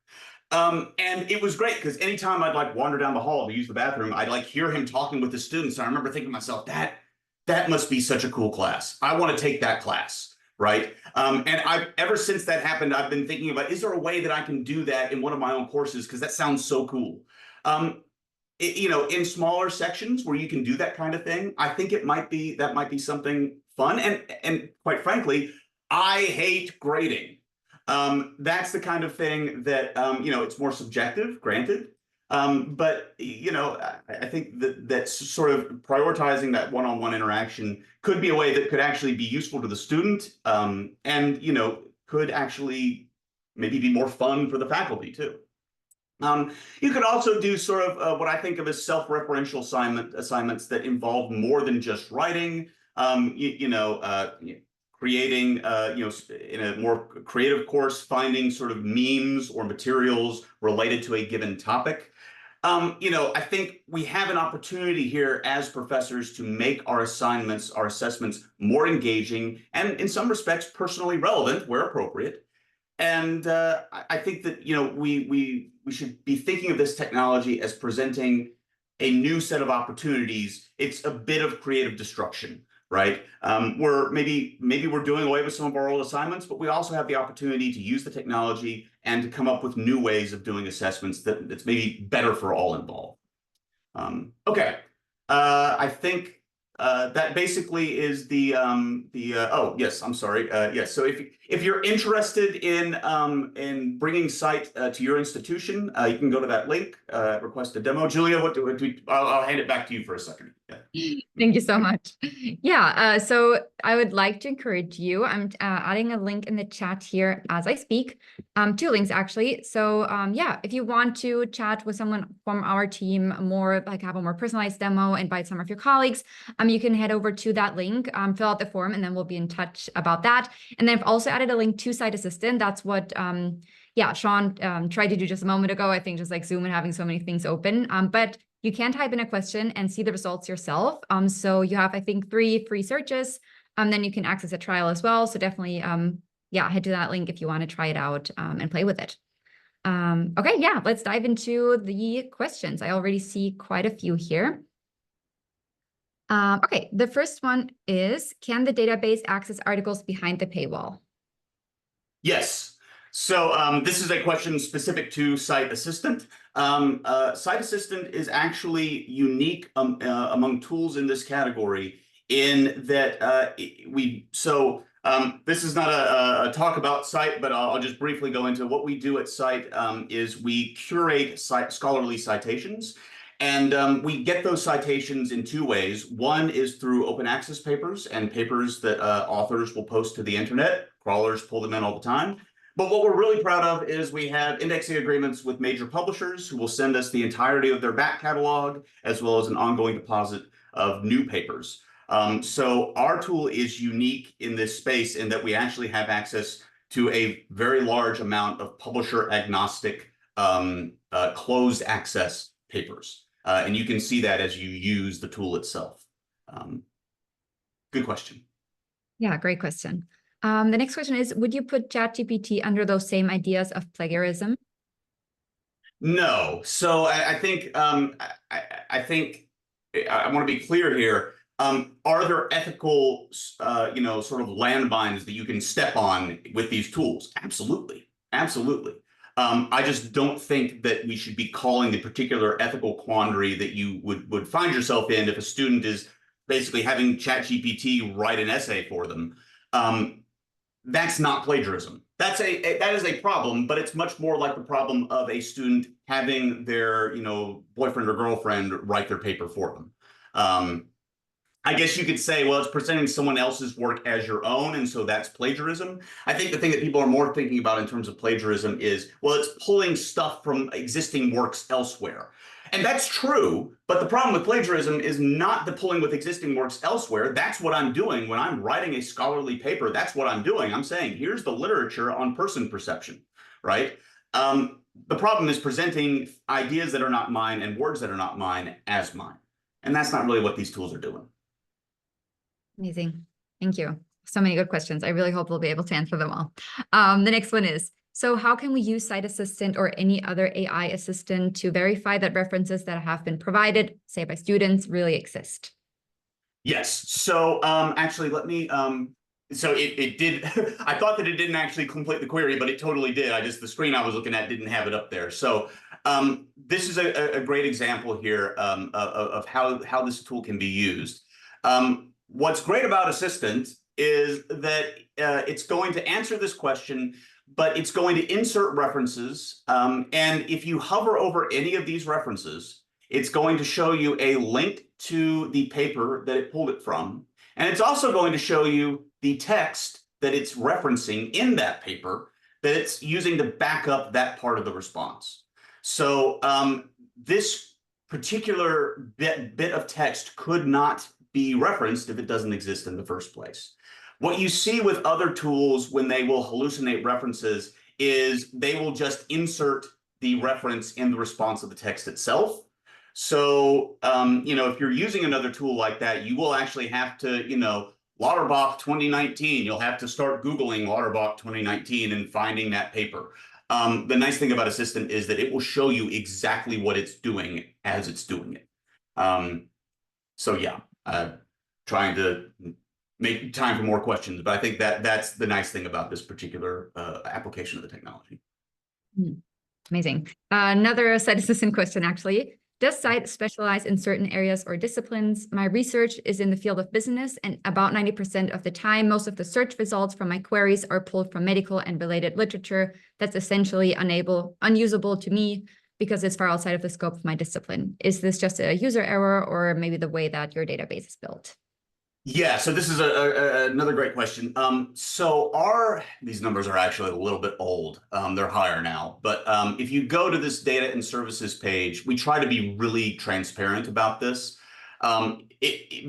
And it was great because anytime I'd wander down the hall to use the bathroom, I'd hear him talking with the students. And I remember thinking to myself, that must be such a cool class. I want to take that class. Right. And ever since that happened, I've been thinking about, is there a way that I can do that in one of my own courses? Because that sounds so cool. In smaller sections where you can do that kind of thing, I think that might be something fun. And quite frankly, I hate grading. That's the kind of thing that, it's more subjective, granted. But I think that's sort of prioritizing that one-on-one interaction could be a way that could actually be useful to the student, and could actually maybe be more fun for the faculty too. You could also do sort of what I think of as self-referential assignments that involve more than just writing. Creating, in a more creative course, finding sort of memes or materials related to a given topic. I think we have an opportunity here as professors to make our assessments more engaging and in some respects personally relevant where appropriate. And I think that, we should be thinking of this technology as presenting a new set of opportunities. It's a bit of creative destruction, right? Maybe we're doing away with some of our old assignments, but we also have the opportunity to use the technology and to come up with new ways of doing assessments that's maybe better for all involved. Okay, I think that basically is oh yes, I'm sorry. Yes, so if you're interested in bringing Scite to your institution, you can go to that link, request a demo. Julia, I'll hand it back to you for a second. Thank you so much. Yeah, so I would like to encourage you. I'm adding a link in the chat here as I speak, two links actually. So yeah, if you want to chat with someone from our team, more like have a more personalized demo, invite some of your colleagues, you can head over to that link, fill out the form, and then we'll be in touch about that. And then I've also added a link to Scite Assistant. That's what yeah, Sean tried to do just a moment ago. I think just like Zoom and having so many things open, but you can type in a question and see the results yourself. So you have, I think, 3 free searches. Then you can access a trial as well. So definitely, yeah, head to that link if you want to try it out and play with it. Okay, yeah, let's dive into the questions. I already see quite a few here. Okay, the first one is, can the database access articles behind the paywall? Yes. So this is a question specific to Scite Assistant. Scite Assistant is actually unique among tools in this category in that this is not a talk about Scite, but I'll just briefly go into what we do at Scite. Is we curate scholarly citations. And we get those citations in 2 ways. One is through open access papers and papers that authors will post to the internet. Crawlers pull them in all the time. But what we're really proud of is we have indexing agreements with major publishers who will send us the entirety of their back catalog, as well as an ongoing deposit of new papers. So our tool is unique in this space in that we actually have access to a very large amount of publisher agnostic closed access papers. And you can see that as you use the tool itself. Good question. Yeah, great question. The next question is, would you put ChatGPT under those same ideas of plagiarism? No. So I think I think I want to be clear here. Are there ethical, sort of landmines that you can step on with these tools? Absolutely, absolutely. I just don't think that we should be calling the particular ethical quandary that you would find yourself in if a student is basically having ChatGPT write an essay for them. That's not plagiarism. That is a problem, but it's much more like the problem of a student having their boyfriend or girlfriend write their paper for them. I guess you could say, well, it's presenting someone else's work as your own, and so that's plagiarism. I think the thing that people are more thinking about in terms of plagiarism is, well, it's pulling stuff from existing works elsewhere. And that's true, but the problem with plagiarism is not the pulling with existing works elsewhere. That's what I'm doing when I'm writing a scholarly paper. That's what I'm doing. I'm saying, here's the literature on person perception, right? The problem is presenting ideas that are not mine and words that are not mine as mine. And that's not really what these tools are doing. Amazing. Thank you. So many good questions. I really hope we'll be able to answer them all. The next one is, so how can we use Scite Assistant or any other AI assistant to verify that references that have been provided, say by students, really exist? Yes. So actually, let me. So it did. I thought that it didn't actually complete the query, but it totally did. The screen I was looking at didn't have it up there. So this is a great example here of how this tool can be used. What's great about Assistant is that it's going to answer this question, but it's going to insert references. And if you hover over any of these references, it's going to show you a link to the paper that it pulled it from. And it's also going to show you the text that it's referencing in that paper that it's using to back up that part of the response. So this particular bit of text could not be referenced if it doesn't exist in the first place. What you see with other tools when they will hallucinate references is they will just insert the reference in the response of the text itself. So, if you're using another tool like that, you will actually have to, Lauterbach 2019, you'll have to start Googling Lauterbach 2019 and finding that paper. The nice thing about Assistant is that it will show you exactly what it's doing as it's doing it. So yeah, trying to make time for more questions, but I think that's the nice thing about this particular application of the technology. Amazing. Another Scite Assistant question, actually. Does Scite specialize in certain areas or disciplines? My research is in the field of business, and about 90% of the time, most of the search results from my queries are pulled from medical and related literature that's essentially unusable to me. because it's far outside of the scope of my discipline. Is this just a user error or maybe the way that your database is built? Yeah, so this is another great question. These numbers are actually a little bit old. They're higher now, but if you go to this data and services page, we try to be really transparent about this.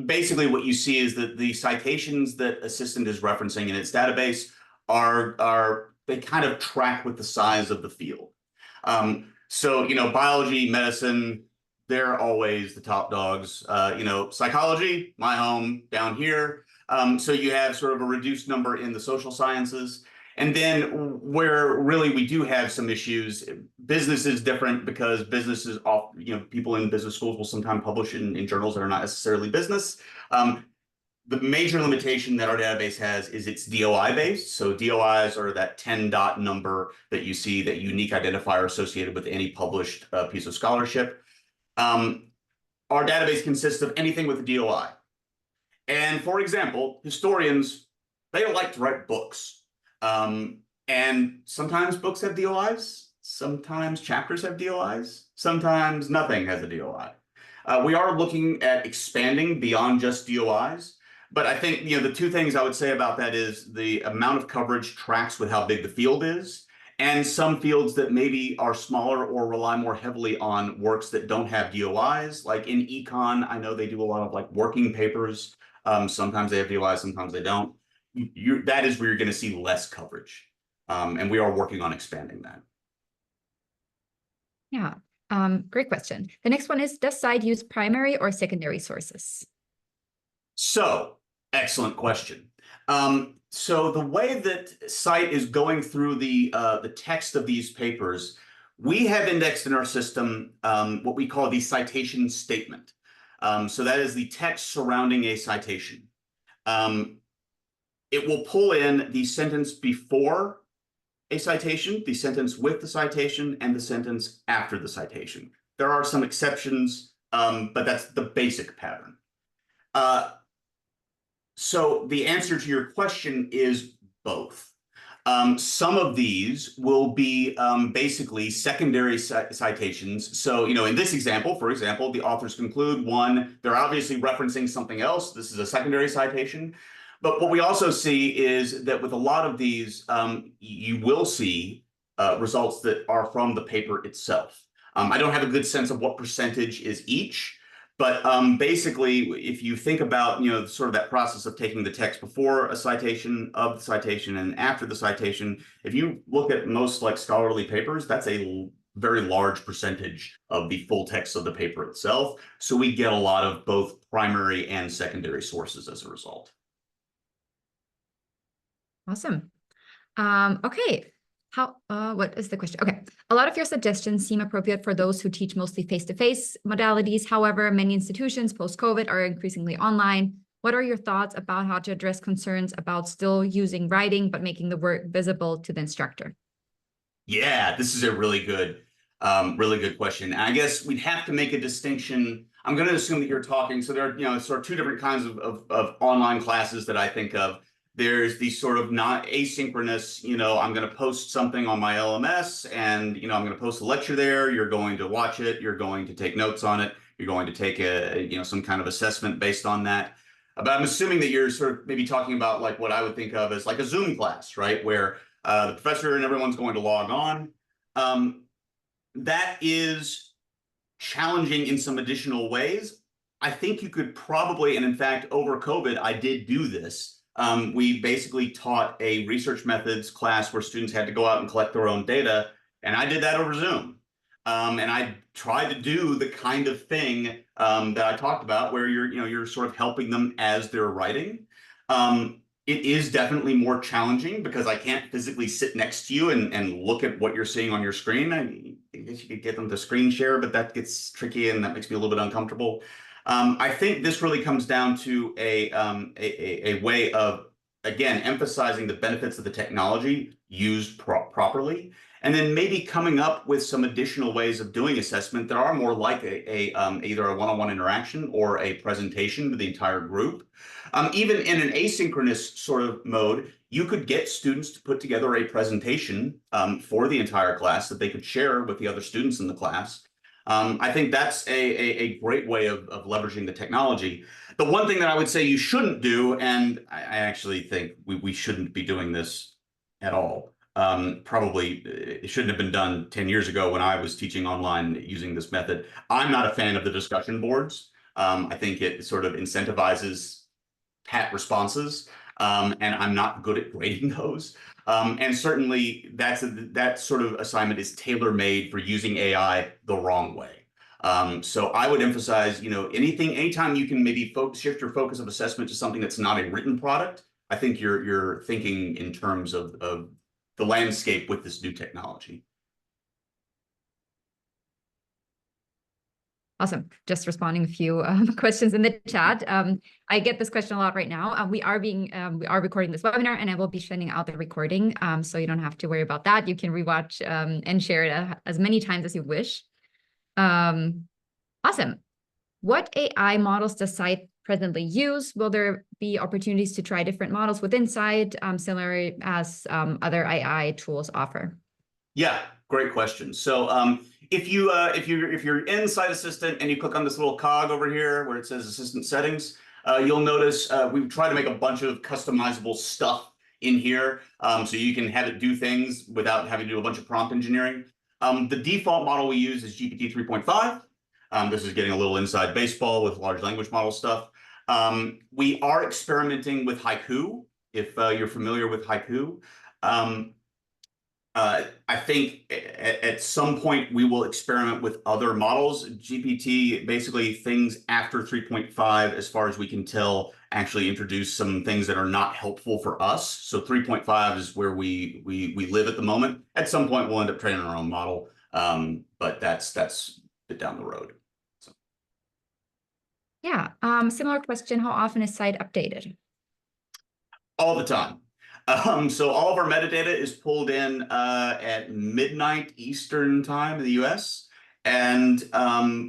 Basically what you see is that the citations that Assistant is referencing in its database they kind of track with the size of the field. Biology, medicine, they're always the top dogs. Psychology, my home down here. So you have sort of a reduced number in the social sciences. And then where really we do have some issues, business is different because businesses, people in business schools will sometimes publish in journals that are not necessarily business. The major limitation that our database has is it's DOI based. So DOIs are that 10 dot number that you see, that unique identifier associated with any published piece of scholarship. Our database consists of anything with a DOI. And for example, historians, they don't like to write books. And sometimes books have DOIs, sometimes chapters have DOIs, sometimes nothing has a DOI. We are looking at expanding beyond just DOIs, but I think the two things I would say about that is the amount of coverage tracks with how big the field is, and some fields that maybe are smaller or rely more heavily on works that don't have DOIs. Like in econ, I know they do a lot of like working papers. Sometimes they have DOIs, sometimes they don't. That is where you're going to see less coverage. And we are working on expanding that. Yeah, great question. The next one is, does Scite use primary or secondary sources? So, excellent question. So the way that Scite is going through the text of these papers, we have indexed in our system what we call the citation statement. So that is the text surrounding a citation. It will pull in the sentence before a citation, the sentence with the citation, and the sentence after the citation. There are some exceptions, but that's the basic pattern. So the answer to your question is both. Some of these will be basically secondary citations. So, in this example, for example, the authors conclude, one, they're obviously referencing something else. This is a secondary citation. But what we also see is that with a lot of these, you will see results that are from the paper itself. I don't have a good sense of what percentage is each. But basically, if you think about, sort of that process of taking the text before a citation, of the citation, and after the citation, if you look at most like scholarly papers, that's a very large percentage of the full text of the paper itself. So we get a lot of both primary and secondary sources as a result. Awesome. Okay. What is the question? Okay. A lot of your suggestions seem appropriate for those who teach mostly face-to-face modalities. However, many institutions post-COVID are increasingly online. What are your thoughts about how to address concerns about still using writing, but making the work visible to the instructor? Yeah, this is a really good question. And I guess we'd have to make a distinction. I'm going to assume that you're talking. So there are, sort of two different kinds of online classes that I think of. There's the sort of not asynchronous, I'm going to post something on my LMS and, I'm going to post a lecture there. You're going to watch it. You're going to take notes on it. You're going to take some kind of assessment based on that. But I'm assuming that you're sort of maybe talking about like what I would think of as like a Zoom class, right? Where the professor and everyone's going to log on. That is challenging in some additional ways. I think you could probably, and in fact, over COVID, I did do this. We basically taught a research methods class where students had to go out and collect their own data, and I did that over Zoom. And I tried to do the kind of thing that I talked about, where you're sort of helping them as they're writing. It is definitely more challenging because I can't physically sit next to you and look at what you're seeing on your screen. I guess you could get them to screen share, but that gets tricky and that makes me a little bit uncomfortable. I think this really comes down to a way of, again, emphasizing the benefits of the technology used properly. and then maybe coming up with some additional ways of doing assessment that are more like either a one-on-one interaction or a presentation to the entire group. Even in an asynchronous sort of mode, you could get students to put together a presentation for the entire class that they could share with the other students in the class. I think that's a great way of leveraging the technology. The one thing that I would say you shouldn't do, and I actually think we shouldn't be doing this at all. Probably it shouldn't have been done 10 years ago when I was teaching online using this method. I'm not a fan of the discussion boards. I think it sort of incentivizes pat responses, and I'm not good at grading those. And certainly that sort of assignment is tailor-made for using AI the wrong way. So I would emphasize, anytime you can maybe shift your focus of assessment to something that's not a written product, I think you're thinking in terms of the landscape with this new technology. Awesome. Just responding a few questions in the chat. I get this question a lot right now. We are recording this webinar, and I will be sending out the recording, so you don't have to worry about that. You can rewatch and share it as many times as you wish. Awesome. What AI models does Scite presently use? Will there be opportunities to try different models within Scite, similar as other AI tools offer? Yeah, great question. So if you're in Scite Assistant and you click on this little cog over here where it says Assistant Settings, you'll notice we've tried to make a bunch of customizable stuff in here, so you can have it do things without having to do a bunch of prompt engineering. The default model we use is GPT 3.5. This is getting a little inside baseball with large language model stuff. We are experimenting with Haiku, if you're familiar with Haiku. I think at some point we will experiment with other models. GPT, basically things after 3.5, as far as we can tell, actually introduce some things that are not helpful for us. So 3.5 is where we live at the moment. At some point we'll end up training our own model, but that's a bit down the road. So. Yeah. Similar question: how often is Scite updated? All the time. So all of our metadata is pulled in at midnight Eastern time in the US. And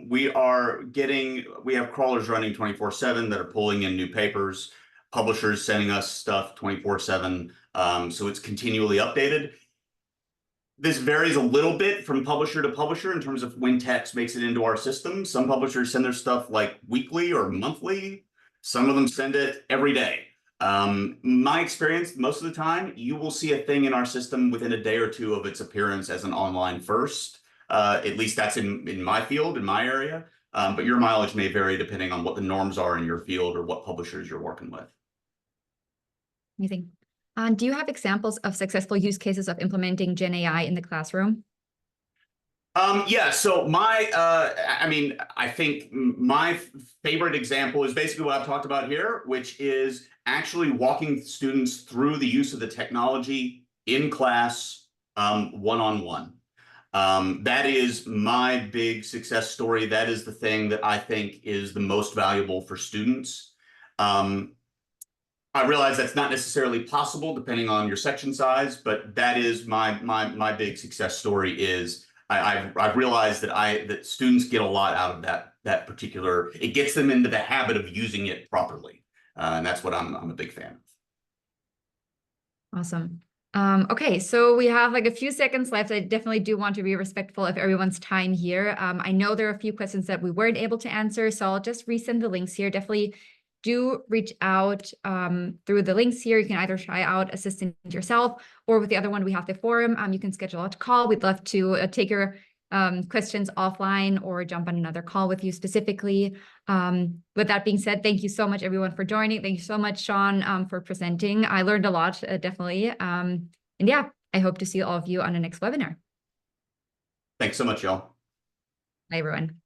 we have crawlers running 24/7 that are pulling in new papers, publishers sending us stuff 24/7. So it's continually updated. This varies a little bit from publisher to publisher in terms of when text makes it into our system. Some publishers send their stuff like weekly or monthly. Some of them send it every day. My experience, most of the time, you will see a thing in our system within a day or two of its appearance as an online first. At least that's in my field, in my area. But your mileage may vary depending on what the norms are in your field or what publishers you're working with. Amazing. Do you have examples of successful use cases of implementing Gen AI in the classroom? Yeah, so I think my favorite example is basically what I've talked about here, which is actually walking students through the use of the technology in class, one-on-one. That is my big success story. That is the thing that I think is the most valuable for students. I realize that's not necessarily possible depending on your section size, but that is my big success story. Is I've realized that students get a lot out of that particular. It gets them into the habit of using it properly, and that's what I'm a big fan of. Awesome. Okay, so we have like a few seconds left. I definitely do want to be respectful of everyone's time here. I know there are a few questions that we weren't able to answer, so I'll just resend the links here. Definitely do reach out through the links here. You can either try out Assistant yourself, or with the other one, we have the forum. You can schedule a call. We'd love to take your questions offline or jump on another call with you specifically. With that being said, thank you so much, everyone, for joining. Thank you so much, Sean, for presenting. I learned a lot, definitely. And yeah, I hope to see all of you on the next webinar. Thanks so much, y'all. Bye, everyone.